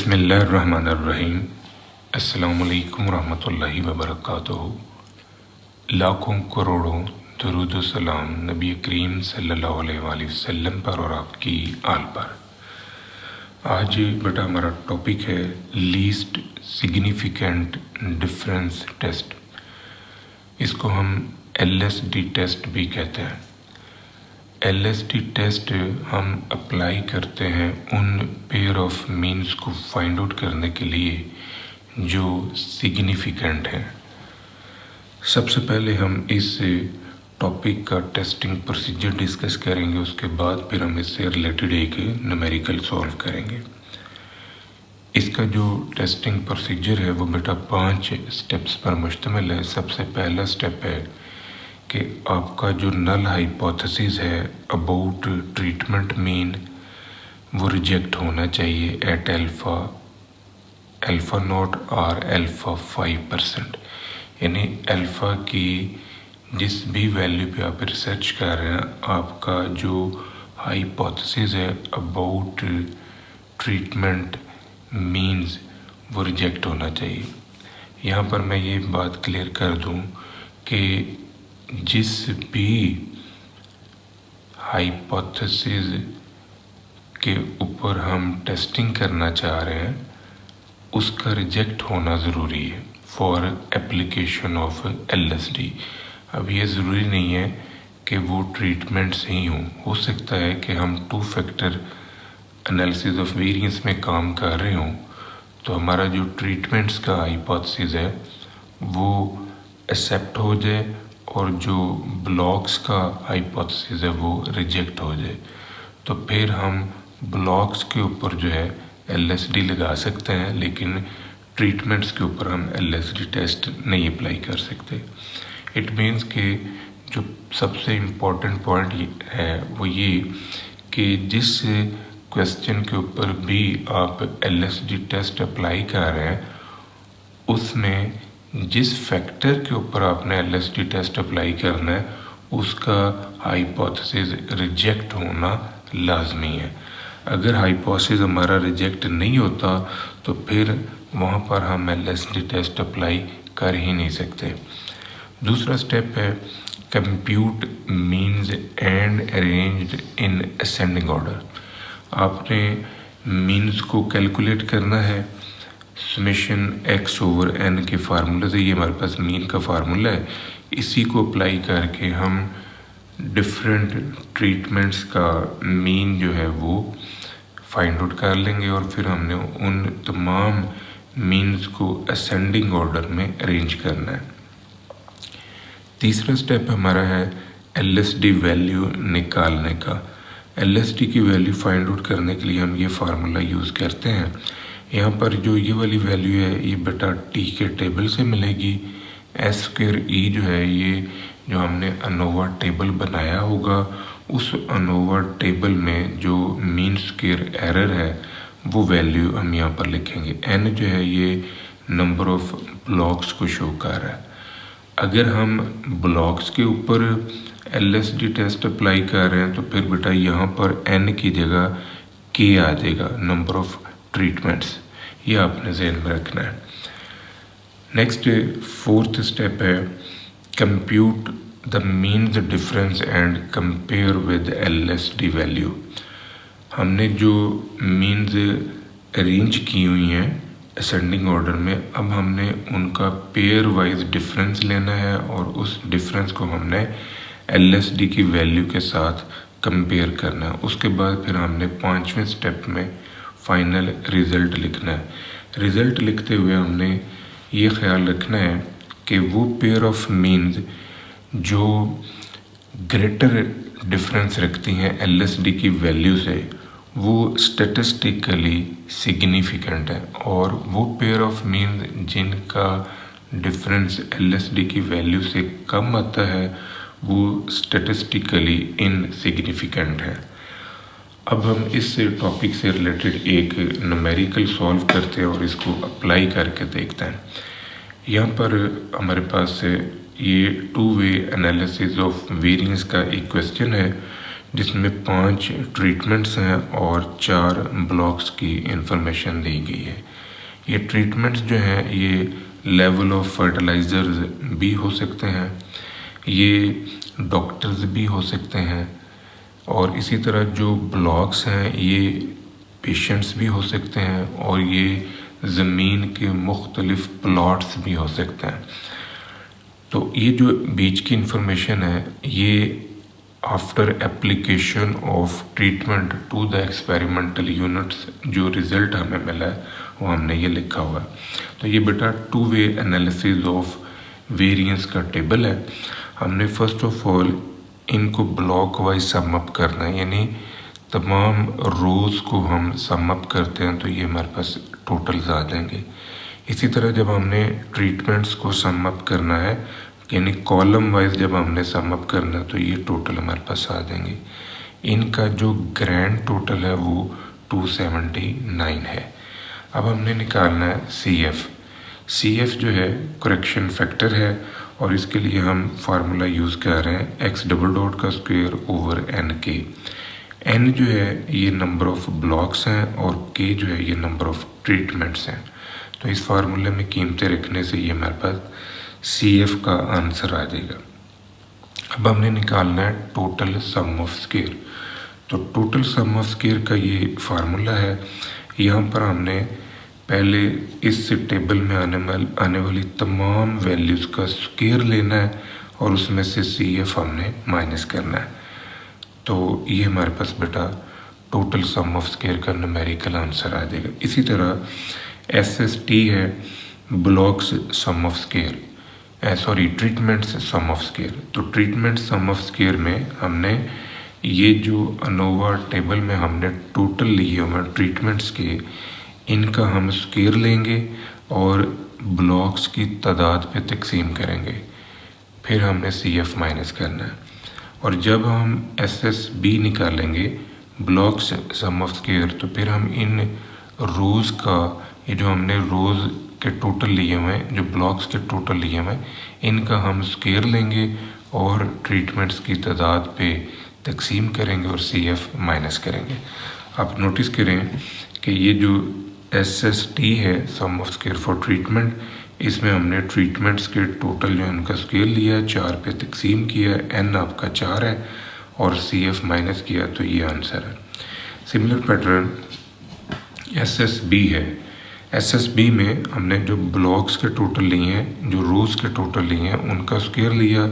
बिस्मिल्लाहिर्रहमानिर्रहीम। अस्सलामुअलैकुम रहमतुल्लाहि वबरकातुहू। लाखों करोड़ों दरूद सलाम नबी करीम सल्लल्लाहु अलैहि वसल्लम पर और आपकी आल पर। आज बेटा हमारा टॉपिक है लीस्ट सिग्निफिकेंट डिफरेंस टेस्ट। इसको हम LSD टेस्ट भी कहते हैं। LSD टेस्ट हम अप्लाई करते हैं उन पेयर ऑफ मीन्स को फाइंड आउट करने के लिए जो सिग्निफिकेंट हैं। सबसे पहले हम इस टॉपिक का टेस्टिंग प्रोसीजर डिस्कस करेंगे, उसके बाद फिर हम इससे रिलेटेड एक न्यूमेरिकल सॉल्व करेंगे। इसका जो टेस्टिंग प्रोसीजर है वो बेटा 5 स्टेप्स पर मुश्तमिल है। सबसे पहला स्टेप है कि आपका जो नल हाइपोथेसिस है अबाउट ट्रीटमेंट मीन वो रिजेक्ट होना चाहिए एट अल्फ़ा नॉट और अल्फ़ा 5%। यानी अल्फ़ा की जिस भी वैल्यू पे आप रिसर्च कर रहे हैं, आपका जो हाइपोथेसिस है अबाउट ट्रीटमेंट मीन्स वो रिजेक्ट होना चाहिए। यहाँ पर मैं ये बात क्लियर कर दूँ कि जिस भी हाइपोथेसिस के ऊपर हम टेस्टिंग करना चाह रहे हैं उसका रिजेक्ट होना ज़रूरी है फॉर एप्लीकेशन ऑफ LSD। अब ये ज़रूरी नहीं है कि वो ट्रीटमेंट्स ही हो सकता है कि हम 2 फैक्टर एनालिसिस ऑफ वेरिएंस में काम कर रहे हों, तो हमारा जो ट्रीटमेंट्स का हाइपोथेसिस है वो एक्सेप्ट हो जाए और जो ब्लॉक्स का हाइपोथेसिस है वो रिजेक्ट हो जाए। तो फिर हम ब्लॉक्स के ऊपर जो है LSD लगा सकते हैं, लेकिन ट्रीटमेंट्स के ऊपर हम LSD टेस्ट नहीं अप्लाई कर सकते। इट मीन्स कि जो सबसे इम्पोर्टेंट पॉइंट है वो ये कि जिस क्वेश्चन के ऊपर भी आप LSD टेस्ट अप्लाई कर रहे हैं उसमें जिस फैक्टर के ऊपर आपने LSD टेस्ट अप्लाई करना है उसका हाइपोथेसिस रिजेक्ट होना लाजमी है। अगर हाइपोथेसिस हमारा रिजेक्ट नहीं होता तो फिर वहाँ पर हम LSD टेस्ट अप्लाई कर ही नहीं सकते। दूसरा स्टेप है compute means and arranged in ascending order. आपने मीन्स को कैलकुलेट करना है समेशन x/n के फार्मूले से। ये हमारे पास मीन का फार्मूला है, इसी को अप्लाई करके हम डिफरेंट ट्रीटमेंट्स का मीन जो है वो फाइंड आउट कर लेंगे और फिर हमने उन तमाम मीन्स को असेंडिंग ऑर्डर में अरेंज करना है। तीसरा स्टेप हमारा है LSD वैल्यू निकालने का। LSD की वैल्यू फाइंड आउट करने के लिए हम ये फार्मूला यूज़ करते हैं। यहाँ पर जो ये वाली वैल्यू है ये बेटा T के टेबल से मिलेगी। S²E जो है ये जो हमने अनोवा टेबल बनाया होगा उस अनोवा टेबल में जो मीन स्क्वायर एरर है वो वैल्यू हम यहाँ पर लिखेंगे। N जो है ये नंबर ऑफ ब्लॉक्स को शो कर रहा है। अगर हम ब्लॉक्स के ऊपर LSD टेस्ट अप्लाई कर रहे हैं तो फिर बेटा यहाँ पर N की जगह K आ जाएगा, नंबर ऑफ ट्रीटमेंट्स। ये आपने ज़हन में रखना है। नेक्स्ट 4th स्टेप है compute the means difference and compare with LSD value. हमने जो मीन्स अरेंज की हुई हैं असेंडिंग ऑर्डर में, अब हमने उनका पेयर वाइज डिफरेंस लेना है और उस डिफरेंस को हमने LSD की वैल्यू के साथ कंपेयर करना है। उसके बाद फिर हमने 5वें स्टेप में फाइनल रिज़ल्ट लिखना है। रिज़ल्ट लिखते हुए हमने ये ख्याल रखना है कि वो पेयर ऑफ मीन्स जो ग्रेटर डिफरेंस रखती हैं LSD की वैल्यू से वो स्टैटिस्टिकली सिग्निफिकेंट है, और वो पेयर ऑफ मीन्स जिनका डिफरेंस LSD की वैल्यू से कम आता है वो स्टैटिस्टिकली इनसिग्निफिकेंट है। अब हम इस टॉपिक से रिलेटेड एक न्यूमेरिकल सॉल्व करते हैं और इसको अप्लाई करके देखते हैं। यहाँ पर हमारे पास ये 2 वे एनालिसिस ऑफ वेरिएंस का एक क्वेश्चन है जिसमें 5 ट्रीटमेंट्स हैं और 4 ब्लॉक्स की इंफॉर्मेशन दी गई है। ये ट्रीटमेंट्स जो हैं ये लेवल ऑफ फर्टिलाइज़र्स भी हो सकते हैं, ये डॉक्टर्स भी हो सकते हैं, और इसी तरह जो ब्लॉक्स हैं ये पेशेंट्स भी हो सकते हैं, और ये ज़मीन के मुख्तलिफ प्लॉट्स भी हो सकते हैं। तो ये जो बीच की इंफॉर्मेशन है ये after application of treatment to the experimental units जो रिज़ल्ट हमें मिला है वो हमने ये लिखा हुआ है। तो ये बेटा 2 वे एनालिसिस ऑफ वेरिएंस का टेबल है। हमने फर्स्ट ऑफ ऑल इनको ब्लॉक वाइज सम अप करना है, यानी तमाम रोज़ को हम सम अप करते हैं तो ये हमारे पास टोटल्स आ जाएंगे। इसी तरह जब हमने ट्रीटमेंट्स को सम अप करना है, यानी कॉलम वाइज जब हमने सम अप करना है तो ये टोटल हमारे पास आ जाएंगे। इनका जो ग्रैंड टोटल है वो 279 है। अब हमने निकालना है CF जो है करेक्शन फैक्टर है, और इसके लिए हम फार्मूला यूज़ कर रहे हैं x डबल डॉट का स्क्वायर ओवर NK। N जो है ये नंबर ऑफ ब्लॉक्स हैं और K जो है ये नंबर ऑफ ट्रीटमेंट्स हैं। तो इस फार्मूले में कीमतें रखने से ये हमारे पास CF का आंसर आ जाएगा। अब हमने निकालना है टोटल सम ऑफ स्क्वायर। तो टोटल सम ऑफ स्क्वायर का ये फार्मूला है। यहाँ पर हमने पहले इस टेबल में आने वाली तमाम वैल्यूज़ का स्क्वायर लेना है और उसमें से CF हमने माइनस करना है। तो ये हमारे पास बेटा टोटल सम ऑफ स्क्वायर का न्यूमेरिकल आंसर आ जाएगा। इसी तरह SST है blocks sum of square, treatments sum of square. तो ट्रीटमेंट सम ऑफ स्क्वायर में हमने ये जो अनोवा टेबल में हमने टोटल लिए हुए ट्रीटमेंट्स के, इनका हम स्क्वायर लेंगे और ब्लॉक्स की तादाद पे तकसीम करेंगे, फिर हमने CF माइनस करना है। और जब हम SSB निकालेंगे ब्लॉक्स सम ऑफ स्क्वायर, तो फिर हम इन रोज़ का, ये जो हमने रोज़ के टोटल लिए हुए हैं, जो ब्लॉक्स के टोटल लिए हुए हैं, इनका हम स्क्वायर लेंगे और ट्रीटमेंट्स की तादाद पे तकसीम करेंगे और CF माइनस करेंगे। आप नोटिस करें कि ये जो SST है सम ऑफ स्क्वायर फॉर ट्रीटमेंट, इसमें हमने ट्रीटमेंट्स के टोटल जो उनका स्क्वायर लिया, 4 पे तकसीम किया, N आपका 4 है और CF माइनस किया, तो ये आंसर है। सिमिलर पैटर्न SSB है। SSB में हमने जो ब्लॉक्स के टोटल लिए हैं, जो रोज़ के टोटल लिए हैं, उनका स्क्वायर लिया,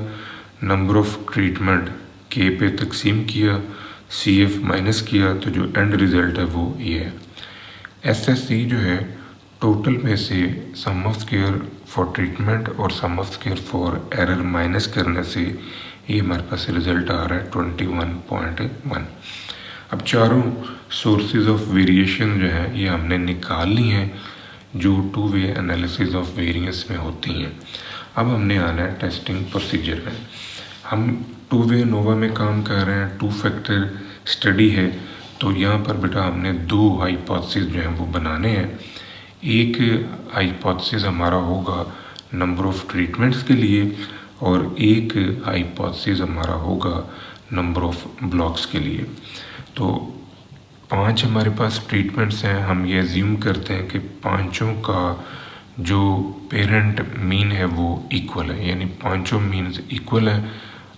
नंबर ऑफ ट्रीटमेंट K पे तकसीम किया, CF माइनस किया, तो जो एंड रिज़ल्ट है वो ये है। SSC जो है टोटल में से sum of square for treatment और sum of square for error minus करने से ये हमारे पास रिज़ल्ट आ रहा है 21.1। अब चारों सोर्सेज ऑफ वेरिएशन जो है ये हमने निकाल ली हैं, जो 2 वे एनालिसिस ऑफ वेरिएंस में होती हैं। अब हमने आना है टेस्टिंग प्रोसीजर में। हम 2 वे नोवा में काम कर रहे हैं, 2 फैक्टर स्टडी है। तो यहाँ पर बेटा हमने 2 हाइपोथेसिस जो हैं वो बनाने हैं। एक हाइपोथेसिस हमारा होगा नंबर ऑफ ट्रीटमेंट्स के लिए, और एक हाइपोथेसिस हमारा होगा नंबर ऑफ ब्लॉक्स के लिए। तो 5 हमारे पास ट्रीटमेंट्स हैं। हम ये अज्यूम करते हैं कि पांचों का जो पेरेंट मीन है वो इक्वल है, यानी पांचों मीन्स इक्वल है।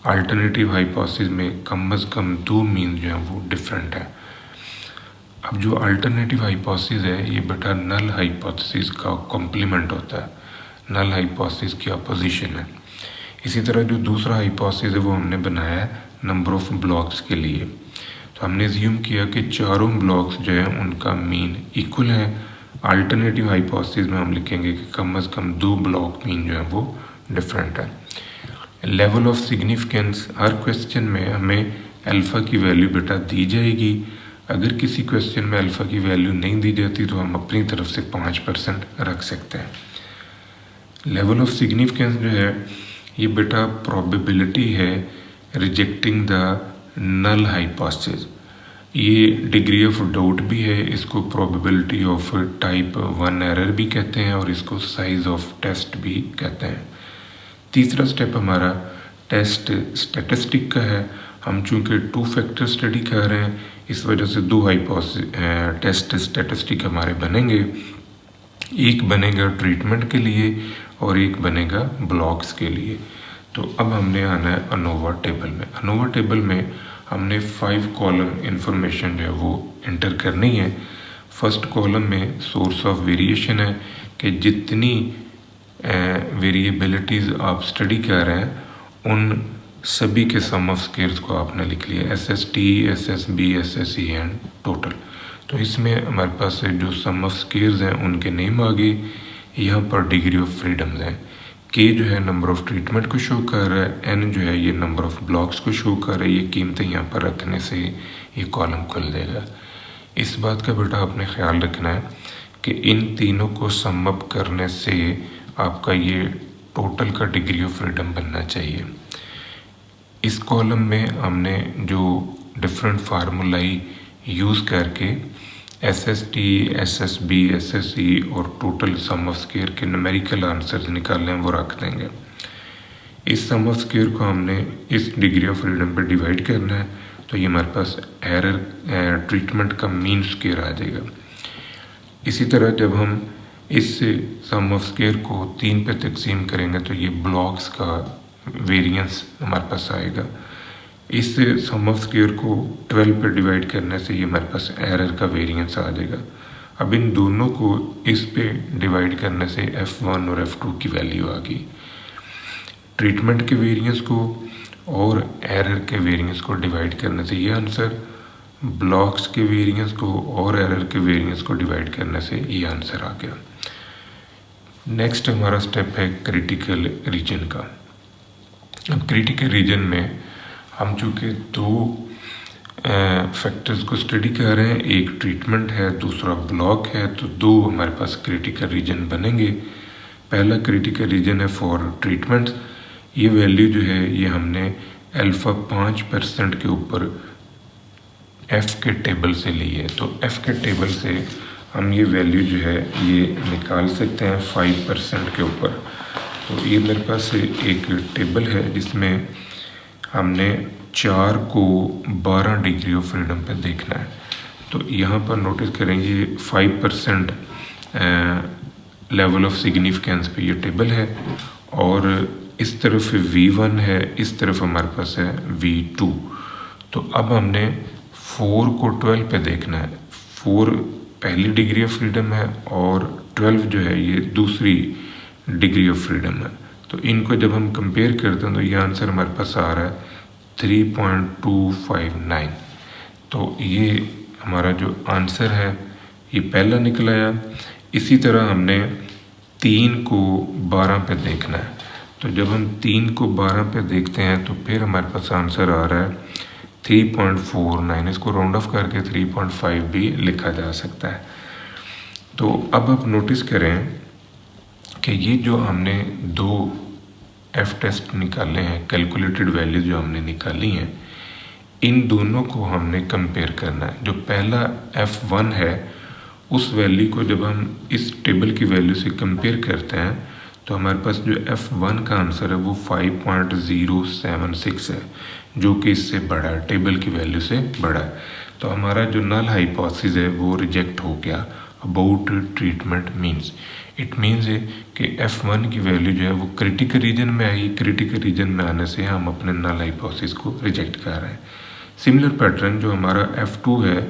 अल्टरनेटिव हाइपोथेसिस में कम से कम 2 मीन जो हैं वो डिफरेंट है। अब जो अल्टरनेटिव हाइपोथेसिस है ये बेटा नल हाइपोथेसिस का कॉम्प्लीमेंट होता है, नल हाइपोथेसिस की अपोजिशन है। इसी तरह जो दूसरा हाइपोथेसिस है वो हमने बनाया है नंबर ऑफ ब्लॉक्स के लिए। तो हमने अज्यूम किया कि चारों ब्लॉक्स जो है उनका मीन इक्वल है। अल्टरनेटिव हाइपोथेसिस में हम लिखेंगे कि कम से कम 2 ब्लॉक मीन जो है वो डिफरेंट है। Level of significance, her question में हमें अल्फ़ा की वैल्यू बेटा दी जाएगी। अगर किसी क्वेश्चन में अल्फ़ा की वैल्यू नहीं दी जाती तो हम अपनी तरफ से 5% रख सकते हैं। लेवल ऑफ सिग्निफिकेंस जो है ये बेटा प्रोबेबिलिटी है रिजेक्टिंग द नल हाइपोथेसिस। ये डिग्री ऑफ डाउट भी है, इसको प्रोबेबिलिटी ऑफ टाइप 1 एरर भी कहते हैं और इसको साइज ऑफ टेस्ट भी कहते हैं। तीसरा स्टेप हमारा टेस्ट स्टैटिस्टिक का है। हम चूँकि 2 फैक्टर स्टडी कर रहे हैं, इस वजह से 2 टेस्ट स्टैटिस्टिक हमारे बनेंगे। एक बनेगा ट्रीटमेंट के लिए और एक बनेगा ब्लॉक्स के लिए। तो अब हमने आना है अनोवा टेबल में। अनोवा टेबल में हमने 5 कॉलम इंफॉर्मेशन जो है वो इंटर करनी है। फर्स्ट कॉलम में सोर्स ऑफ वेरिएशन है कि जितनी वेरिएबिलिटीज़ आप स्टडी कर रहे हैं उन सभी के सम ऑफ स्क्वायर्स को आपने लिख लिया, SST, SSB, SSE and total. तो इसमें हमारे पास जो सम ऑफ स्क्वायर्स हैं उनके नेम आ गए। यहाँ पर डिग्री ऑफ फ्रीडम्स हैं। K जो है नंबर ऑफ ट्रीटमेंट को शो कर रहा है, N जो है ये नंबर ऑफ ब्लॉक्स को शो कर रहा है। ये कीमतें यहाँ पर रखने से ये कॉलम खुल देगा। इस बात का बेटा आपने ख्याल रखना है कि इन तीनों को सम अप करने से आपका ये टोटल का डिग्री ऑफ फ्रीडम बनना चाहिए। इस कॉलम में हमने जो डिफरेंट फार्मूलाई यूज़ करके SST, SSB, SSE और टोटल सम ऑफ स्क्वायर के न्यूमेरिकल आंसर निकालने हैं वो रख देंगे। इस सम ऑफ स्क्वायर को हमने इस डिग्री ऑफ फ्रीडम पे डिवाइड करना है, तो ये हमारे पास एरर ट्रीटमेंट का मीन स्क्वायर आ जाएगा। इसी तरह जब हम इस सम ऑफ स्क्वायर को 3 पे तकसीम करेंगे तो ये ब्लॉक्स का वेरिएंस हमारे पास आएगा। इस सम ऑफ स्क्वायर को 12 पे डिवाइड करने से ये हमारे पास एरर का वेरिएंस आ जाएगा। अब इन दोनों को इस पे डिवाइड करने से F1 और F2 की वैल्यू आ गई। ट्रीटमेंट के वेरिएंस को और एरर के वेरिएंस को डिवाइड करने से ये आंसर, ब्लॉक्स के वेरिएंस को और एरर के वेरिएंस को डिवाइड करने से ये आंसर आ गया। नेक्स्ट हमारा स्टेप है क्रिटिकल रीजन का। अब क्रिटिकल रीजन में हम चूँकि 2 फैक्टर्स को स्टडी कर रहे हैं, एक ट्रीटमेंट है दूसरा ब्लॉक है, तो 2 हमारे पास क्रिटिकल रीजन बनेंगे। पहला क्रिटिकल रीजन है फॉर ट्रीटमेंट। ये वैल्यू जो है ये हमने अल्फ़ा 5% के ऊपर F के टेबल से ली है। तो F के टेबल से हम ये वैल्यू जो है ये निकाल सकते हैं 5% के ऊपर। तो ये मेरे पास एक टेबल है जिसमें हमने 4 को 12 डिग्री ऑफ फ्रीडम पे देखना है। तो यहाँ पर नोटिस करेंगे 5% लेवल ऑफ सिग्निफिकेंस पे ये टेबल है और इस तरफ V1 है, इस तरफ हमारे पास है V2। तो अब हमने 4 को 12 पे देखना है। 4 पहली डिग्री ऑफ फ्रीडम है और 12 जो है ये दूसरी डिग्री ऑफ फ्रीडम है। तो इनको जब हम कंपेयर करते हैं तो ये आंसर हमारे पास आ रहा है 3.259। तो ये हमारा जो आंसर है ये पहला निकल आया। इसी तरह हमने 3 को 12 पे देखना है। तो जब हम 3 को 12 पे देखते हैं तो फिर हमारे पास आंसर आ रहा है 3.49। इसको राउंड ऑफ करके 3.5 भी लिखा जा सकता है। तो अब आप नोटिस करें कि ये जो हमने 2 F टेस्ट निकाले हैं, कैलकुलेटेड वैल्यू जो हमने निकाली हैं, इन दोनों को हमने कंपेयर करना है। जो पहला F1 है उस वैल्यू को जब हम इस टेबल की वैल्यू से कंपेयर करते हैं तो हमारे पास जो F1 का आंसर है वो 5.076 है, जो कि इससे बड़ा है, टेबल की वैल्यू से बड़ा है। तो हमारा जो नल हाइपोथेसिस है वो रिजेक्ट हो गया about treatment means. It means है कि F1 की वैल्यू जो है वो क्रिटिकल रीजन में आई। क्रिटिकल रीजन में आने से हम अपने नल हाइपोथेसिस को रिजेक्ट कर रहे हैं। सिमिलर पैटर्न जो हमारा F2 है,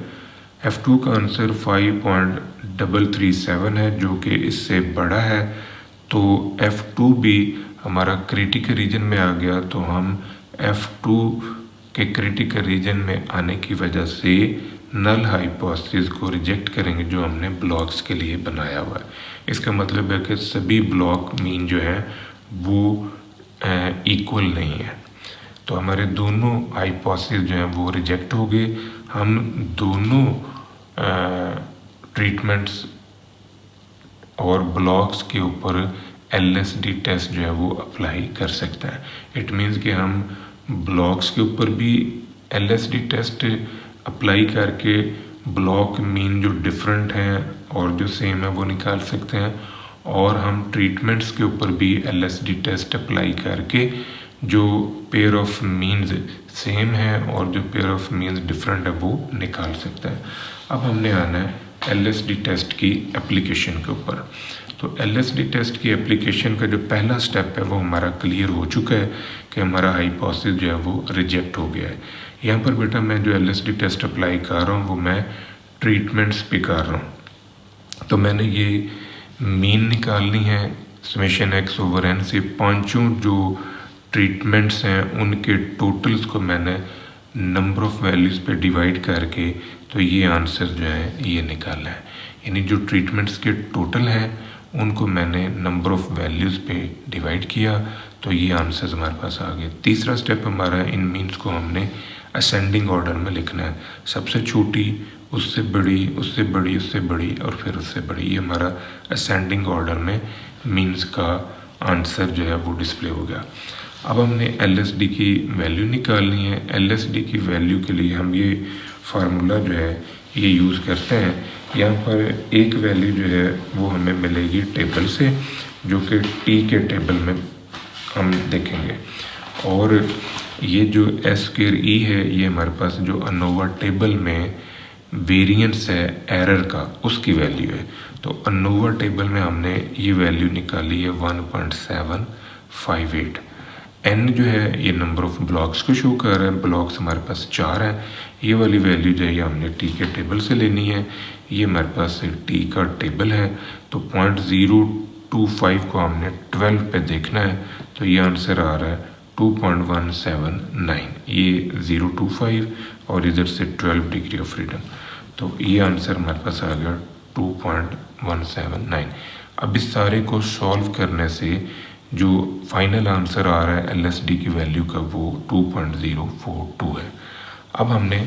F2 का आंसर 5.337 है, जो कि इससे बड़ा है। तो F2 भी हमारा क्रिटिकल रीजन में आ गया। तो हम F2 के क्रिटिकल रीजन में आने की वजह से नल हाइपोथेसिस को रिजेक्ट करेंगे जो हमने ब्लॉक्स के लिए बनाया हुआ है। इसका मतलब है कि सभी ब्लॉक मीन जो है वो इक्वल नहीं है। तो हमारे दोनों हाइपोथेसिस जो हैं वो रिजेक्ट हो गए। हम दोनों ट्रीटमेंट्स और ब्लॉक्स के ऊपर LSD टेस्ट जो है वो अप्लाई कर सकते हैं। इट मीन्स कि हम ब्लॉक्स के ऊपर भी LSD टेस्ट अप्लाई करके ब्लॉक मीन जो डिफरेंट हैं और जो सेम है वो निकाल सकते हैं, और हम ट्रीटमेंट्स के ऊपर भी LSD टेस्ट अप्लाई करके जो पेयर ऑफ मीन्स सेम है और जो पेयर ऑफ मीन्स डिफरेंट है वो निकाल सकता है। अब हमने आना है LSD टेस्ट की एप्लीकेशन के ऊपर। तो LSD टेस्ट की एप्लीकेशन का जो पहला स्टेप है वो हमारा क्लियर हो चुका है कि हमारा हाइपोथेसिस जो है वो रिजेक्ट हो गया है। यहाँ पर बेटा मैं जो LSD टेस्ट अप्लाई कर रहा हूँ वो मैं ट्रीटमेंट्स पे कर रहा हूँ। तो मैंने ये मीन निकालनी है समेशन x/n से पांचों जो ट्रीटमेंट्स हैं उनके टोटल्स को मैंने नंबर ऑफ़ वैल्यूज़ पे डिवाइड करके तो ये आंसर जो है ये निकाला है। यानी जो ट्रीटमेंट्स के टोटल हैं उनको मैंने नंबर ऑफ़ वैल्यूज़ पे डिवाइड किया तो ये आंसर हमारे पास आ गए। तीसरा स्टेप हमारा इन मीन्स को हमने असेंडिंग ऑर्डर में लिखना है, सबसे छोटी उससे बड़ी उससे बड़ी उससे बड़ी और फिर उससे बड़ी। ये हमारा असेंडिंग ऑर्डर में मीन्स का आंसर जो है वो डिस्प्ले हो गया। अब हमने LSD की वैल्यू निकालनी है। LSD की वैल्यू के लिए हम ये फार्मूला जो है ये यूज़ करते हैं। यहाँ पर एक वैल्यू जो है वो हमें मिलेगी टेबल से, जो कि T के टेबल में हम देखेंगे, और ये जो S² है ये हमारे पास जो अनोवा टेबल में वेरिएंस है एरर का उसकी वैल्यू है। तो अनोवा टेबल में हमने ये वैल्यू निकाली है 1.758। n जो है ये नंबर ऑफ़ ब्लॉक्स को शो कर रहा है, ब्लॉक्स हमारे पास 4 हैं। ये वाली वैल्यू जो है ये हमने T के टेबल से लेनी है। ये हमारे पास T का टेबल है तो 0.025 को हमने 12 पे देखना है तो ये आंसर आ रहा है 2.179। ये 0.25 और इधर से 12 डिग्री ऑफ फ्रीडम, तो ये आंसर हमारे पास आ गया 2.179। अब इस सारे को सॉल्व करने से जो फाइनल आंसर आ रहा है LSD की वैल्यू का वो 2.042 है। अब हमने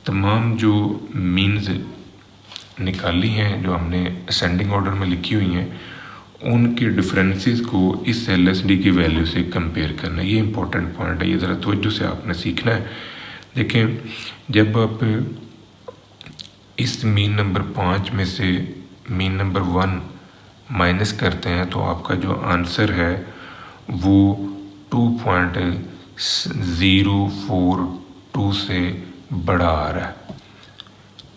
तमाम जो मीन्स निकाली हैं जो हमने असेंडिंग ऑर्डर में लिखी हुई हैं उनके डिफरेंसेस को इस LSD की वैल्यू से कंपेयर करना है। ये इंपॉर्टेंट पॉइंट है, ये ज़रा तवज्जो से आपने सीखना है। देखें, जब आप इस मीन नंबर 5 में से मीन नंबर 1 माइनस करते हैं तो आपका जो आंसर है वो 2.042 से बड़ा आ रहा है।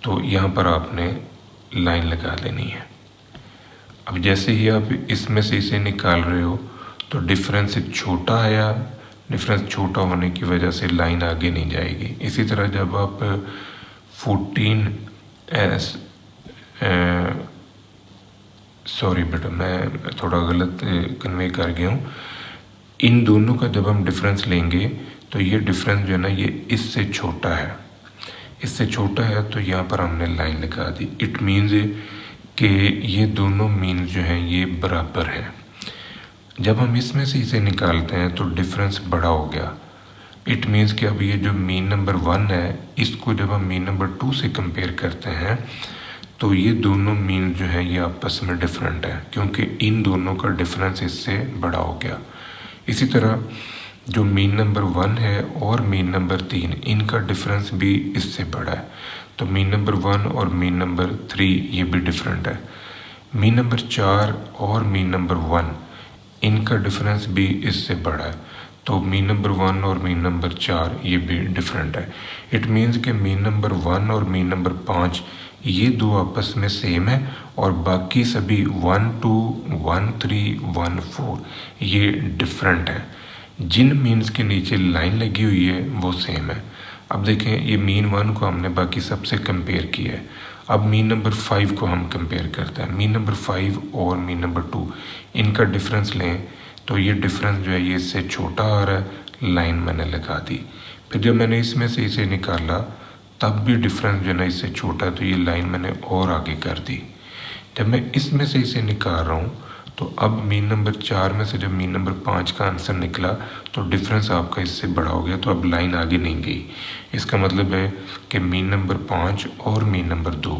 तो यहाँ पर आपने लाइन लगा देनी है। अब जैसे ही आप इसमें से इसे निकाल रहे हो तो डिफरेंस छोटा आया, डिफरेंस छोटा होने की वजह से लाइन आगे नहीं जाएगी। इसी तरह जब आप 14 सॉरी बेटा मैं थोड़ा गलत कन्वे कर गया हूँ। इन दोनों का जब हम डिफरेंस लेंगे तो ये डिफरेंस जो है ना ये इससे छोटा है, इससे छोटा है तो यहाँ पर हमने लाइन लगा दी। इट मीन्स कि ये दोनों मीन जो हैं ये बराबर हैं। जब हम इसमें से इसे निकालते हैं तो डिफरेंस बड़ा हो गया। इट मीन्स कि अब ये जो मीन नंबर 1 है इसको जब हम मीन नंबर 2 से कंपेयर करते हैं तो ये दोनों मीन जो है ये आपस में डिफरेंट है क्योंकि इन दोनों का डिफरेंस इससे बड़ा हो गया। इसी तरह जो मीन नंबर 1 है और मीन नंबर 3 इनका डिफरेंस भी इससे बड़ा है। तो मीन नंबर 1 और मीन नंबर 3 ये भी डिफरेंट है। मीन नंबर 4 और मीन नंबर 1 इनका डिफरेंस भी इससे बड़ा है। तो मीन नंबर 1 और मीन नंबर 4 ये भी डिफरेंट है। इट मीन्स कि मीन नंबर 1 और मीन नंबर 5 ये दो आपस में सेम है और बाकी सभी 1, 2, 1, 3, 1, 4 ये डिफरेंट है। जिन मीन्स के नीचे लाइन लगी हुई है वो सेम है। अब देखें, ये मीन 1 को हमने बाकी सबसे कंपेयर किया है। अब मीन नंबर 5 को हम कंपेयर करते हैं। मीन नंबर 5 और मीन नंबर 2 इनका डिफरेंस लें तो ये डिफरेंस जो है ये इससे छोटा आ रहा है, लाइन मैंने लगा दी। फिर जब मैंने इसमें से इसे निकाला तब भी डिफरेंस जो है ना इससे छोटा है तो ये लाइन मैंने और आगे कर दी। जब मैं इसमें से इसे निकाल रहा हूँ तो अब मीन नंबर 4 में से जब मीन नंबर 5 का आंसर निकला तो डिफरेंस आपका इससे बड़ा हो गया, तो अब लाइन आगे नहीं गई। इसका मतलब है कि मीन नंबर 5 और मीन नंबर 2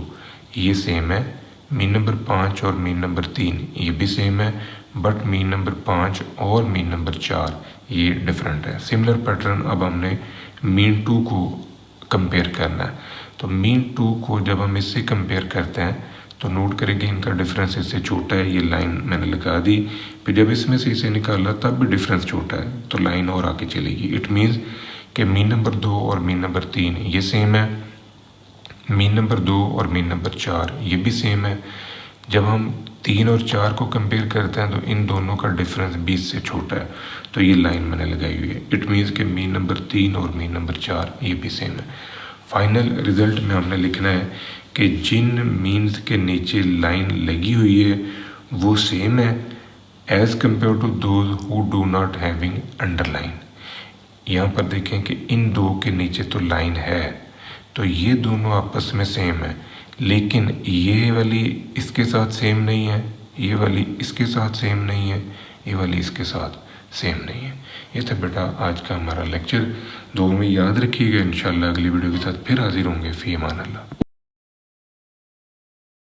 ये सेम है, मीन नंबर 5 और मीन नंबर 3 ये भी सेम है, बट मीन नंबर 5 और मीन नंबर 4 ये डिफरेंट है। सिमिलर पैटर्न अब हमने मीन 2 को कंपेयर करना है। तो मीन 2 को जब हम इससे कंपेयर करते हैं तो नोट करेंगे इनका डिफरेंस इससे छोटा है, ये लाइन मैंने लगा दी। फिर जब इसमें से इसे निकाला तब भी डिफरेंस छोटा है तो लाइन और आगे चलेगी। इट मीन्स कि मीन नंबर 2 और मीन नंबर 3 ये सेम है, मीन नंबर 2 और मीन नंबर 4 ये भी सेम है। जब हम 3 और 4 को कंपेयर करते हैं तो इन दोनों का डिफरेंस 20 से छोटा है, तो ये लाइन मैंने लगाई हुई है। इट मीन्स कि मीन नंबर 3 और मीन नंबर 4 ये भी सेम है। फाइनल रिजल्ट में हमने लिखना है कि जिन मीन्स के नीचे लाइन लगी हुई है वो सेम है as compare to those who do not having underline. यहाँ पर देखें कि इन दो के नीचे तो लाइन है, तो ये दोनों आपस में सेम है, लेकिन ये वाली इसके साथ सेम नहीं है, ये वाली इसके साथ सेम नहीं है, ये वाली इसके साथ सेम नहीं है। ये था बेटा आज का हमारा लेक्चर। दुआ में याद रखिएगा, इंशाल्लाह अगली वीडियो के साथ फिर हाजिर होंगे। फ़ी अमान अल्लाह।